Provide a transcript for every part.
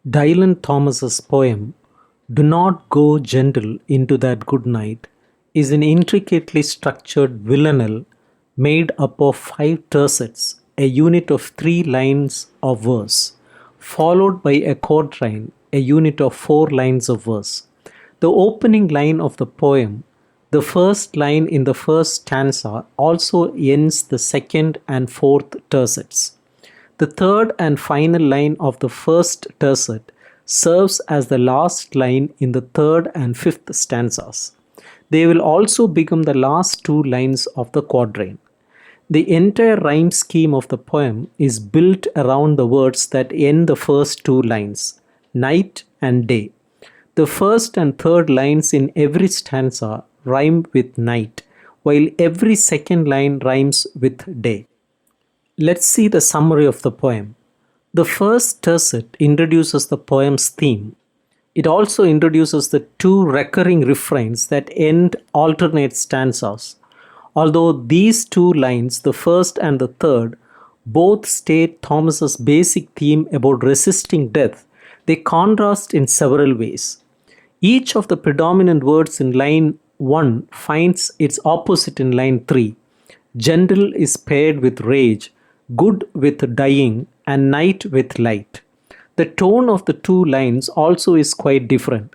Dylan Thomas's poem, "Do Not Go Gentle into That Good Night," is an intricately structured villanelle made up of 5 tercets, a unit of 3 lines of verse, followed by a quatrain, a unit of 4 lines of verse. The opening line of the poem, the first line in the first stanza, also ends the second and fourth tercets. The third and final line of the first tercet serves as the last line in the third and fifth stanzas. They will also become the last 2 lines of the quatrain. The entire rhyme scheme of the poem is built around the words that end the first 2 lines, night and day. The first and third lines in every stanza rhyme with night, while every second line rhymes with day. Let's see the summary of the poem. The first tercet introduces the poem's theme. It also introduces the 2 recurring refrains that end alternate stanzas. Although these 2 lines, the first and the third, both state Thomas's basic theme about resisting death, they contrast in several ways. Each of the predominant words in line 1 finds its opposite in line 3. Gentle is paired with rage, good with dying, and night with light. The tone of the 2 lines also is quite different.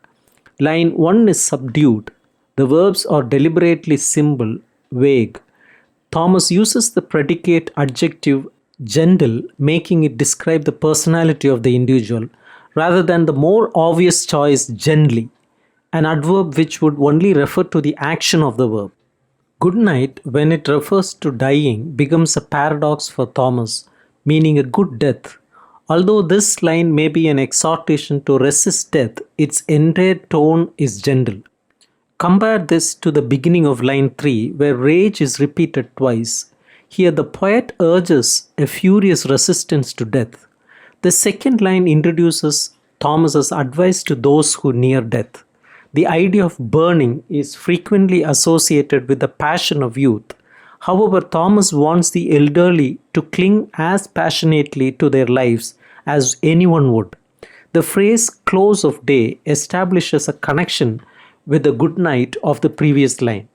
Line 1 is subdued. The verbs are deliberately simple, vague. Thomas uses the predicate adjective gentle, making it describe the personality of the individual, rather than the more obvious choice gently, an adverb which would only refer to the action of the verb. Good night, when it refers to dying, becomes a paradox for Thomas, meaning a good death. Although this line may be an exhortation to resist death, its entire tone is gentle. Compare this to the beginning of line 3, where rage is repeated twice. Here, the poet urges a furious resistance to death. The second line introduces Thomas's advice to those who near death. The idea of burning is frequently associated with the passion of youth. However, Thomas wants the elderly to cling as passionately to their lives as anyone would. The phrase close of day establishes a connection with the good night of the previous line,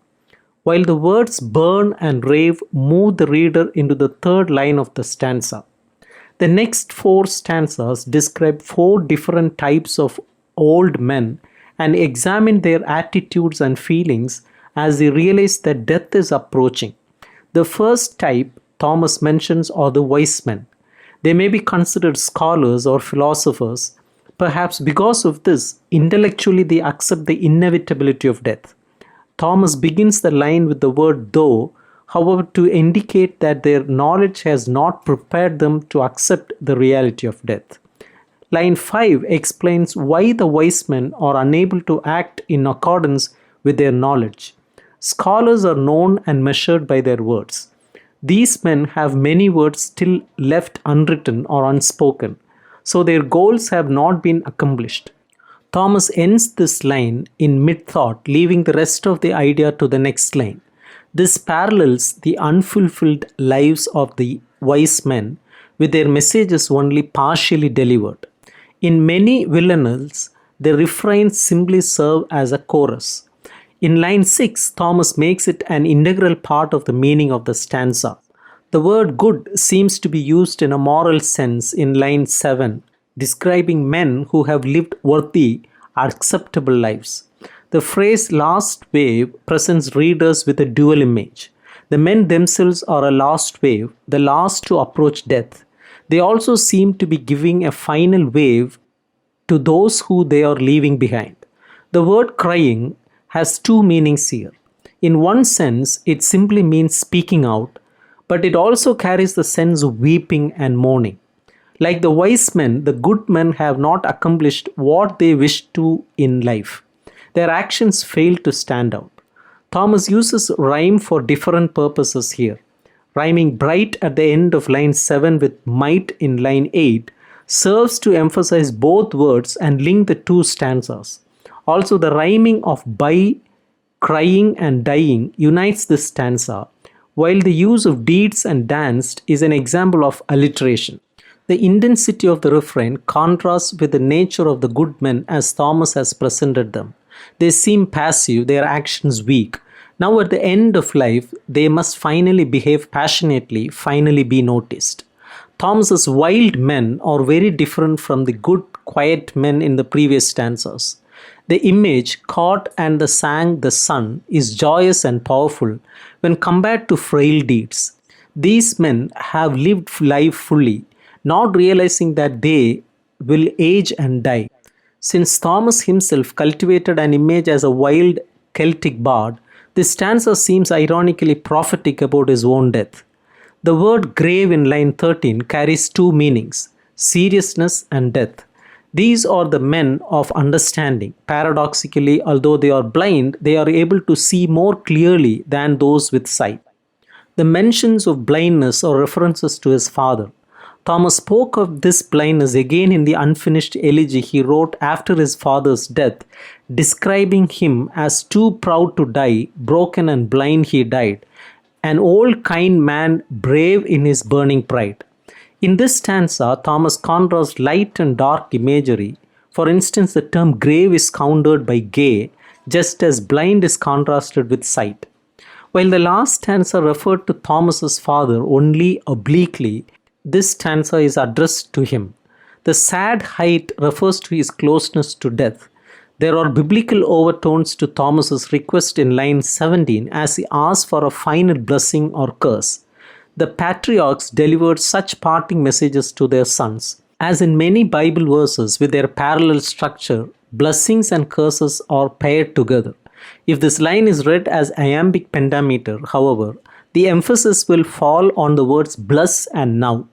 while the words burn and rave move the reader into the third line of the stanza. The next 4 stanzas describe 4 different types of old men and examine their attitudes and feelings as they realize that death is approaching. The first type Thomas mentions are the wise men. They may be considered scholars or philosophers. Perhaps because of this, intellectually they accept the inevitability of death. Thomas begins the line with the word though, however, to indicate that their knowledge has not prepared them to accept the reality of death. Line 5 explains why the wise men are unable to act in accordance with their knowledge. Scholars are known and measured by their words. These men have many words still left unwritten or unspoken, so their goals have not been accomplished. Thomas ends this line in mid thought, leaving the rest of the idea to the next line. This parallels the unfulfilled lives of the wise men, with their messages only partially delivered. In many villanelles, the refrains simply serve as a chorus. In line 6, Thomas makes it an integral part of the meaning of the stanza. The word good seems to be used in a moral sense in line 7, describing men who have lived worthy, acceptable lives. The phrase last wave presents readers with a dual image. The men themselves are a last wave, the last to approach death. They also seem to be giving a final wave to those who they are leaving behind. The word crying has 2 meanings here. In one sense, it simply means speaking out, but it also carries the sense of weeping and mourning. Like the wise men, the good men have not accomplished what they wished to in life. Their actions fail to stand out. Thomas uses rhyme for different purposes here. Rhyming bright at the end of line 7 with might in line 8 serves to emphasize both words and link the 2 stanzas. Also, the rhyming of by, crying, and dying unites this stanza, while the use of deeds and danced is an example of alliteration. The intensity of the refrain contrasts with the nature of the good men as Thomas has presented them. They seem passive, their actions weak. Now, at the end of life, they must finally behave passionately, finally be noticed. Thomas's wild men are very different from the good, quiet men in the previous stanzas. The image, caught and the sang the sun, is joyous and powerful when compared to frail deeds. These men have lived life fully, not realizing that they will age and die. Since Thomas himself cultivated an image as a wild Celtic bard, this stanza seems ironically prophetic about his own death. The word grave in line 13 carries two meanings: seriousness and death. These are the men of understanding. Paradoxically, although they are blind, they are able to see more clearly than those with sight. The mentions of blindness are references to his father. Thomas spoke of this blindness again in the unfinished elegy he wrote after his father's death, describing him as too proud to die, broken and blind he died, an old kind man brave in his burning pride. In this stanza, Thomas contrasts light and dark imagery. For instance, the term grave is countered by gay, just as blind is contrasted with sight. While the last stanza referred to Thomas's father only obliquely, this stanza is addressed to him. The sad height refers to his closeness to death. There are biblical overtones to Thomas's request in line 17 as he asks for a final blessing or curse. The patriarchs delivered such parting messages to their sons. As in many Bible verses with their parallel structure, blessings and curses are paired together. If this line is read as iambic pentameter, however, the emphasis will fall on the words bless and now.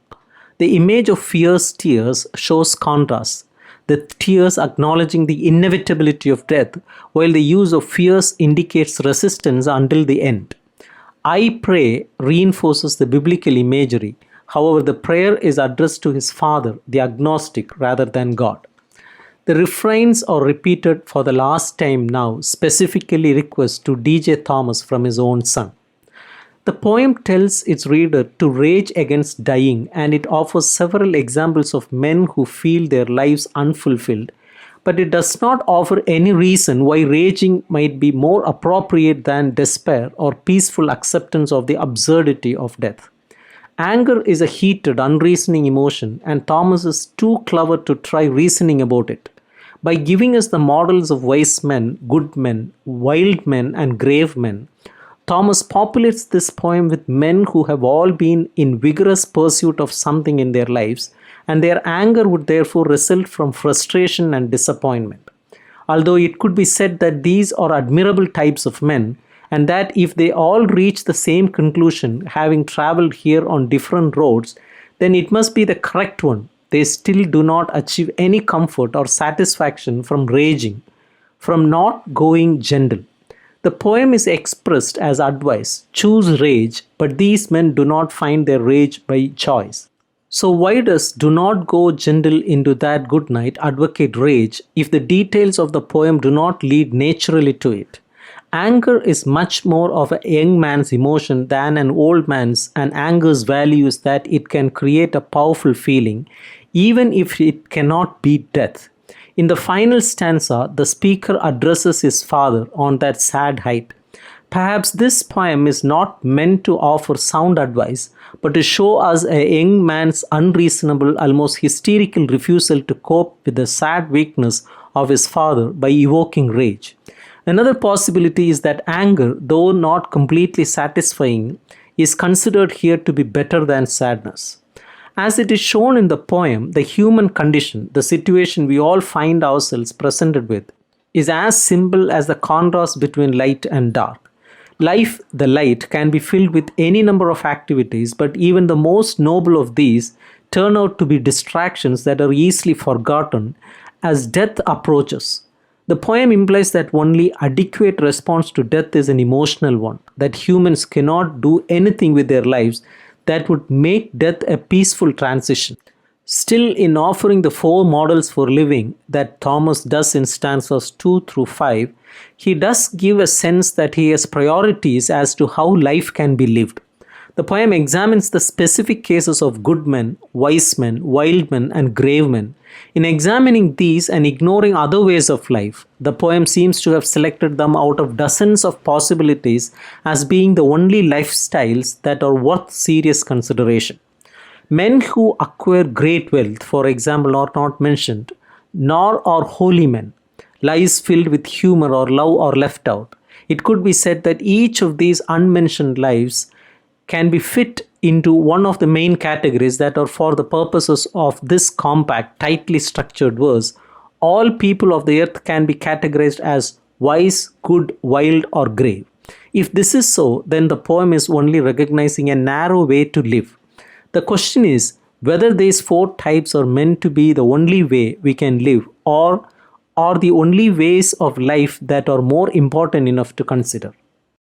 The image of fierce tears shows contrast, the tears acknowledging the inevitability of death, while the use of fierce indicates resistance until the end. I pray reinforces the biblical imagery. However, the prayer is addressed to his father, the agnostic, rather than God. The refrains are repeated for the last time now, specifically requests to D.J. Thomas from his own son. The poem tells its reader to rage against dying, and it offers several examples of men who feel their lives unfulfilled, but it does not offer any reason why raging might be more appropriate than despair or peaceful acceptance of the absurdity of death. Anger is a heated, unreasoning emotion, and Thomas is too clever to try reasoning about it. By giving us the models of wise men, good men, wild men, and grave men, Thomas populates this poem with men who have all been in vigorous pursuit of something in their lives, and their anger would therefore result from frustration and disappointment. Although it could be said that these are admirable types of men, and that if they all reach the same conclusion, having traveled here on different roads, then it must be the correct one. They still do not achieve any comfort or satisfaction from raging, from not going gentle. The poem is expressed as advice: choose rage, but these men do not find their rage by choice. So why does "do not go gentle into that good night" advocate rage if the details of the poem do not lead naturally to it? Anger is much more of a young man's emotion than an old man's, and anger's value is that it can create a powerful feeling, even if it cannot beat death. In the final stanza, the speaker addresses his father on that sad height. Perhaps this poem is not meant to offer sound advice, but to show us a young man's unreasonable, almost hysterical refusal to cope with the sad weakness of his father by evoking rage. Another possibility is that anger, though not completely satisfying, is considered here to be better than sadness. As it is shown in the poem, the human condition, the situation we all find ourselves presented with, is as simple as the contrast between light and dark. Life, the light, can be filled with any number of activities, but even the most noble of these turn out to be distractions that are easily forgotten as death approaches. The poem implies that only adequate response to death is an emotional one, that humans cannot do anything with their lives that would make death a peaceful transition. Still, in offering the four models for living that Thomas does in stanzas 2 through 5, he does give a sense that he has priorities as to how life can be lived. The poem examines the specific cases of good men, wise men, wild men, and grave men. In examining these and ignoring other ways of life, the poem seems to have selected them out of dozens of possibilities as being the only lifestyles that are worth serious consideration. Men who acquire great wealth, for example, are not mentioned, nor are holy men. Lives filled with humor or love are left out. It could be said that each of these unmentioned lives can be fit into one of the main categories that are for the purposes of this compact, tightly structured verse. All people of the earth can be categorized as wise, good, wild, or grave. If this is so, then the poem is only recognizing a narrow way to live. The question is whether these four types are meant to be the only way we can live or are the only ways of life that are more important enough to consider.